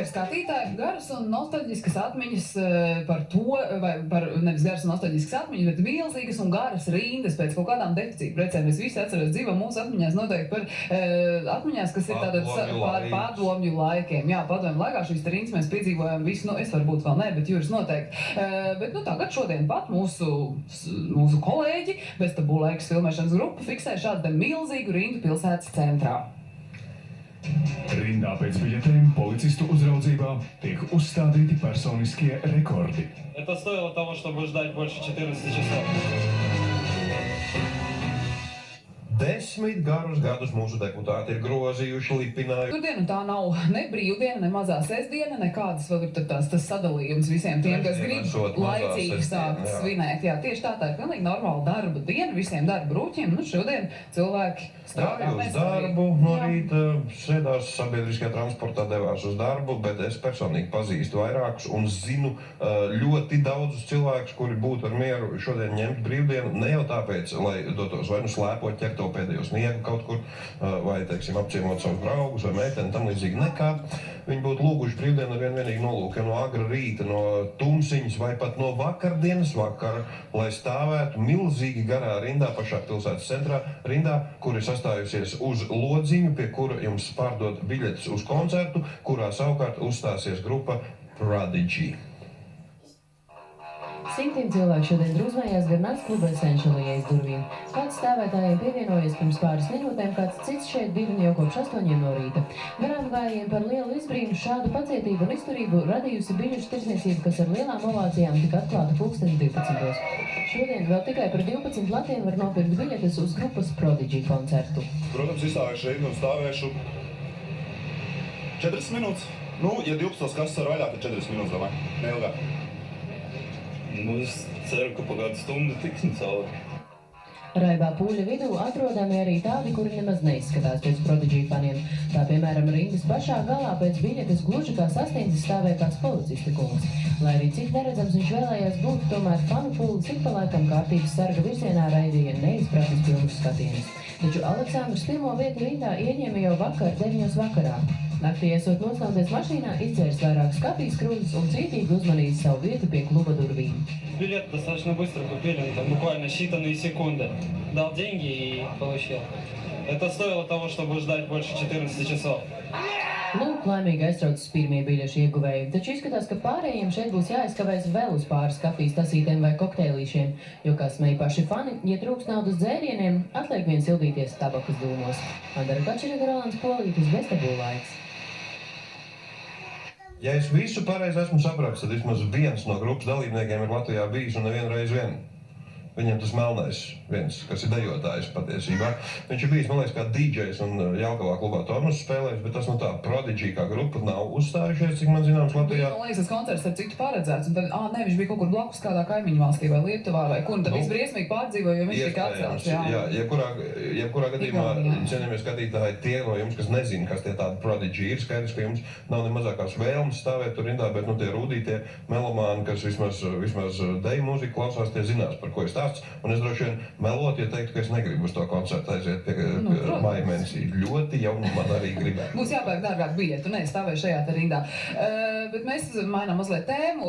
vakar skatītāji garas un nostalģiskas atmiņas par to, vai par nevis garas un nostalģiskas atmiņas, bet milzīgas un garas rindas pēc kaut kādām deficīta precēm. Mēs visi atceros dzīvo mūsu atmiņās noteikti par atmiņās, kas ir tātad par padomju laikiem. Jā, padomju laikā šīs rindas mēs piedzīvojām visu, nu es varbūt vēl ne, bet Juris noteikti. Bet nu tagad šodien pat mūsu kolēģi, Vestabu laikas filmēšanas grupa fiksē šādu milzīgu rindu pilsētas centrā. Rindā pēc biļetēm policistu uzraudzībā tiek uzstādīti personiskie rekordi. Это стоило того, чтобы ждать больше 14 часов. 10 garus gadus mūsu deputāti ir grozījuši, lipinājuši. Šodien tā nav ne brīvdiena, ne mazā sestdiena, nekādas vēl ir tas sadalījums visiem tiem, kas grib laicīgi sākt svinēt. Jā, tieši tā ir pilnīgi normāla darba diena visiem darba rūķiem. Nu, šodien cilvēki strādā uz darbu, no rīta sēdās sabiedriskajā transportā, devās uz darbu, bet es personīgi pazīstu vairākus un zinu ļoti daudzus cilvēkus, kuri būtu ar mieru šodien ņemt brīvdienu, ne jau tāpēc, lai dotos vai nu slēpot, ķert to pēdējo sniegu kaut kur, vai, teiksim, apciemot savus draugus vai meiteni, tam līdzīgi nekād. Viņi būtu lūguši brīvdienu ar vienīgi nolūku, no agra rīta, no tumsiņas vai pat no vakardienas vakara, lai stāvētu milzīgi garā rindā pašā pilsētas centrā, rindā, kur ir sastājusies uz lodziņu, pie kura jums pārdod biļetes uz koncertu, kurā savukārt uzstāsies grupa Prodigy. Simtiem cilvēku šodien drūzmējās gar nakts kluba Essential aiz durvīm. Kāds stāvētājiem pievienojies pirms pāris minūtēm, kāds cits šeit bija jau kopš 8 no rīta. Garām gājējiem par lielu izbrīnu šādu pacietību un izturību radījusi biļešu tirdzniecība, kas ar lielām ovācijām tika atklāta 12. Šodien vēl tikai par 12 latiem var nopirkt biļetes uz grupas Prodigy koncertu. Protams, izstāvēšu rindu un stāvēšu 40 minūtes. Nu, ja 12 kases var vaļā, tad 40 minūtes, domāju, neilgāk. Nu, es ceru, ka pa kādu stundu tiksim cauri. Raibā pūļa vidū atrodami arī tādi, kuri nemaz neizskatās pēc Prodigy faniem. Tā, piemēram, rindas pašā galā pēc biļetes gluži kā sasniedzis stāvēja kāds policista kungs. Lai arī cik neredzams viņš vēlējās būt, tomēr fanu pūlis ik pa laikam kārtības sarga virzienā raidīja neizpratnes pilnus skatienus. Taču Aleksandrs pirmo vietu rindā ieņēma jau vakar 9 vakarā. Naktī esot nosnaudies mašīnā, izcēris vairākus kafijas krūzes un cītīgi uzmanījis savu vietu pie kluba durvīm. Билет достаточно быстро купили, там буквально считанные секунды. Дал деньги и получил. Это стоило того, чтобы ждать больше 14 часов. Lūk, laimīgi aiztraucas pirmie biļešu ieguvēji, taču izskatās, ka pārējiem šeit būs jāizkavēs vēl uz pāris kafijas tasītēm vai kokteilīšiem, jo, kā smēj paši fani, ja trūks naudas dzērieniem, atliek vien sildīties tabakas dūmos. Andara Kačerega, Rolands Polītis, Vestabu laiks. Ja es visu pareizi esmu sapratis, tad vismaz viens no grupas dalībniekiem ir Latvijā bijis un nevienreiz vien. Viņam tas melnais viens, kas ir dejotājs patiesībā. Viņš ir bijis, man liekas, kā DJs un Jelgavā klubā Tornus spēlējis, bet tas no tā Prodigy kā grupa nav uzstājušies, cik man zināms Latvijā. Man liekas, tas koncerts ar citu paredzēts, un tad, ne, viņš bija kaut kur blakus kādā kaimiņu valstī vai Lietuvā vai kur, un tad viņš briesmīgi pārdzīvoja, jo viņš tika atcelts. Jā, jebkurā gadījumā, cienījamie skatītāji, tie no jums, kas nezina, kas tie tādi Prodigy ir, skaidrs, ka jums nav ne mazākās vēlmes stāvēt tur rindā, bet, nu, tie rūdītie melomāni, kas vismaz deju mūziku klausās, tie zinās, par ko ir stāsts. Un es droši vien melot, ja teiktu, ka es negribu uz to koncertu aiziet pie māja mēnesī. Ļoti jau man arī gribētu. Būs jāpērk dārgāk biļetu, ne, stāvēju šajā rindā. Bet mēs mainām mazliet tēmu.